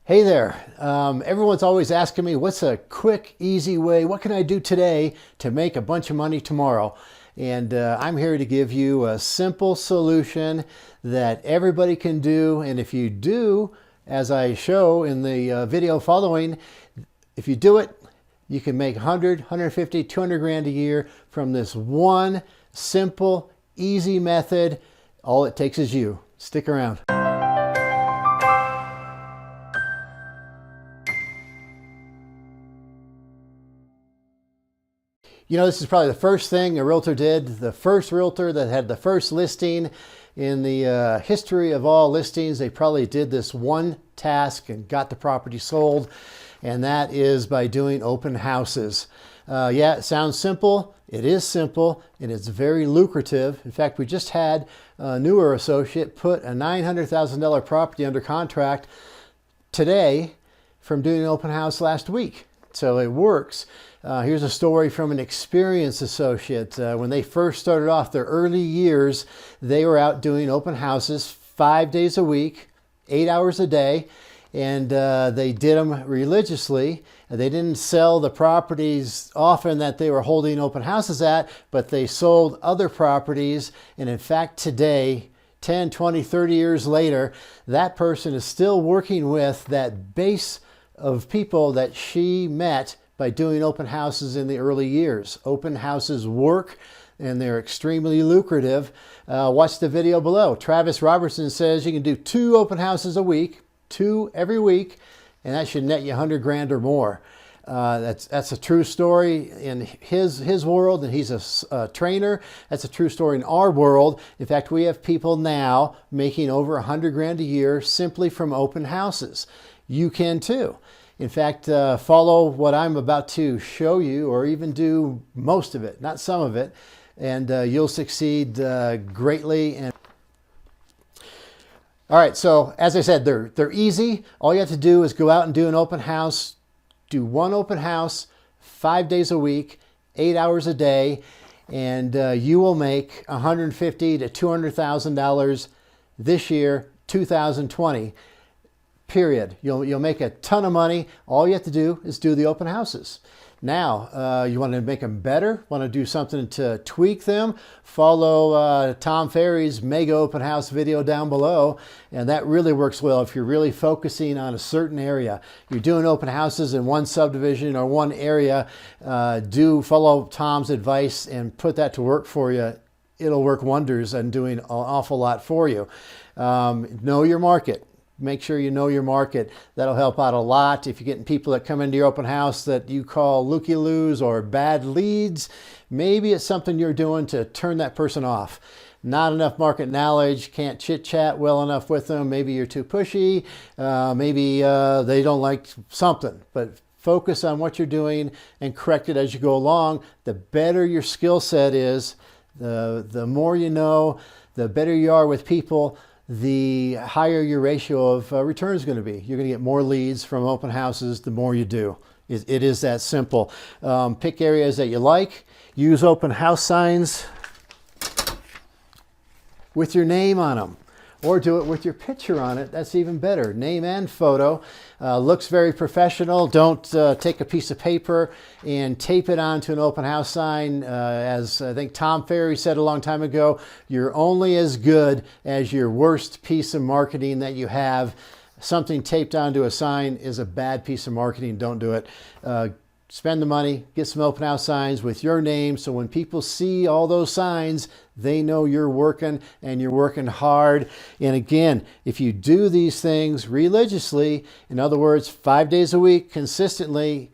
Hey there. Everyone's always asking me, what's a quick, easy way? What can I do today to make a bunch of money tomorrow? And I'm here to give you a simple solution that everybody can do. And if you do, as I show in the video following, if you do it, you can make 100, 150, 200 grand a year from this one simple, easy method. All it takes is you. Stick around. You know, this is probably the first thing a realtor did, the first realtor that had the first listing in the history of all listings. They probably did this one task and got the property sold, and that is by doing open houses. Yeah, it sounds simple. It is simple, and it's very lucrative. In fact, we just had a newer associate put a $900,000 property under contract today from doing an open house last week. So it works. Here's a story from an experienced associate. When they first started off their early years, they were out doing open houses 5 days a week, 8 hours a day, and they did them religiously. They didn't sell the properties often that they were holding open houses at, but they sold other properties. And in fact, today, 10, 20, 30 years later, that person is still working with that base of people that she met by doing open houses in the early years. Open houses work and they're extremely lucrative. Watch the video below. Travis Robertson says you can do 2 open houses a week, 2 every week, and that should net you 100 grand or more. That's a true story in his world, and he's a trainer. That's a true story in our world. In fact, we have people now making over 100 grand a year simply from open houses. You can too. In fact, follow what I'm about to show you, or even do most of it, not some of it, and you'll succeed greatly. And all right, so as I said, they're easy. All you have to do is go out and do an open house. Do one open house 5 days a week, 8 hours a day, and you will make $150,000 to $200,000 this year, 2020. Period. You'll make a ton of money. All you have to do is do the open houses. Now, you want to make them better, want to do something to tweak them, follow Tom Ferry's mega open house video down below, and that really works well if you're really focusing on a certain area. You're doing open houses in one subdivision or one area, do follow Tom's advice and put that to work for you. It'll work wonders and doing an awful lot for you. Know your market. Make sure you know your market. That'll help out a lot. If you're getting people that come into your open house that you call looky-loos or bad leads, maybe it's something you're doing to turn that person off. Not enough market knowledge, can't chit-chat well enough with them. Maybe you're too pushy. Maybe they don't like something. But focus on what you're doing and correct it as you go along. The better your skill set is, the more you know, the better you are with people, the higher your ratio of return is going to be. You're going to get more leads from open houses the more you do. It is that simple. Pick areas that you like. Use open house signs with your name on them. Or do it with your picture on it. That's even better. Name and photo. Looks very professional. Don't take a piece of paper and tape it onto an open house sign. As I think Tom Ferry said a long time ago, you're only as good as your worst piece of marketing that you have. Something taped onto a sign is a bad piece of marketing. Don't do it. Spend the money, get some open house signs with your name, so when people see all those signs, they know you're working and you're working hard. And again, if you do these things religiously, in other words, 5 days a week consistently,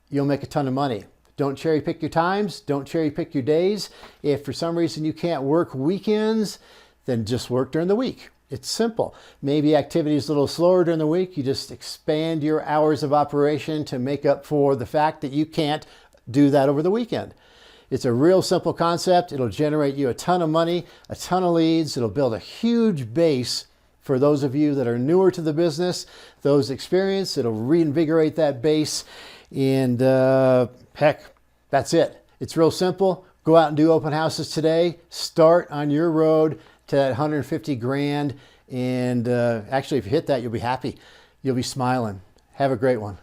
you'll make a ton of money. Don't cherry pick your times. Don't cherry pick your days. If for some reason you can't work weekends, then just work during the week. It's simple. Maybe activity is a little slower during the week. You just expand your hours of operation to make up for the fact that you can't do that over the weekend. It's a real simple concept. It'll generate you a ton of money, a ton of leads. It'll build a huge base for those of you that are newer to the business. Those experienced, it'll reinvigorate that base. And heck, that's it. It's real simple. Go out and do open houses today. Start on your road to that 150 grand. And actually, if you hit that, you'll be happy. you'll be smiling. Have a great one.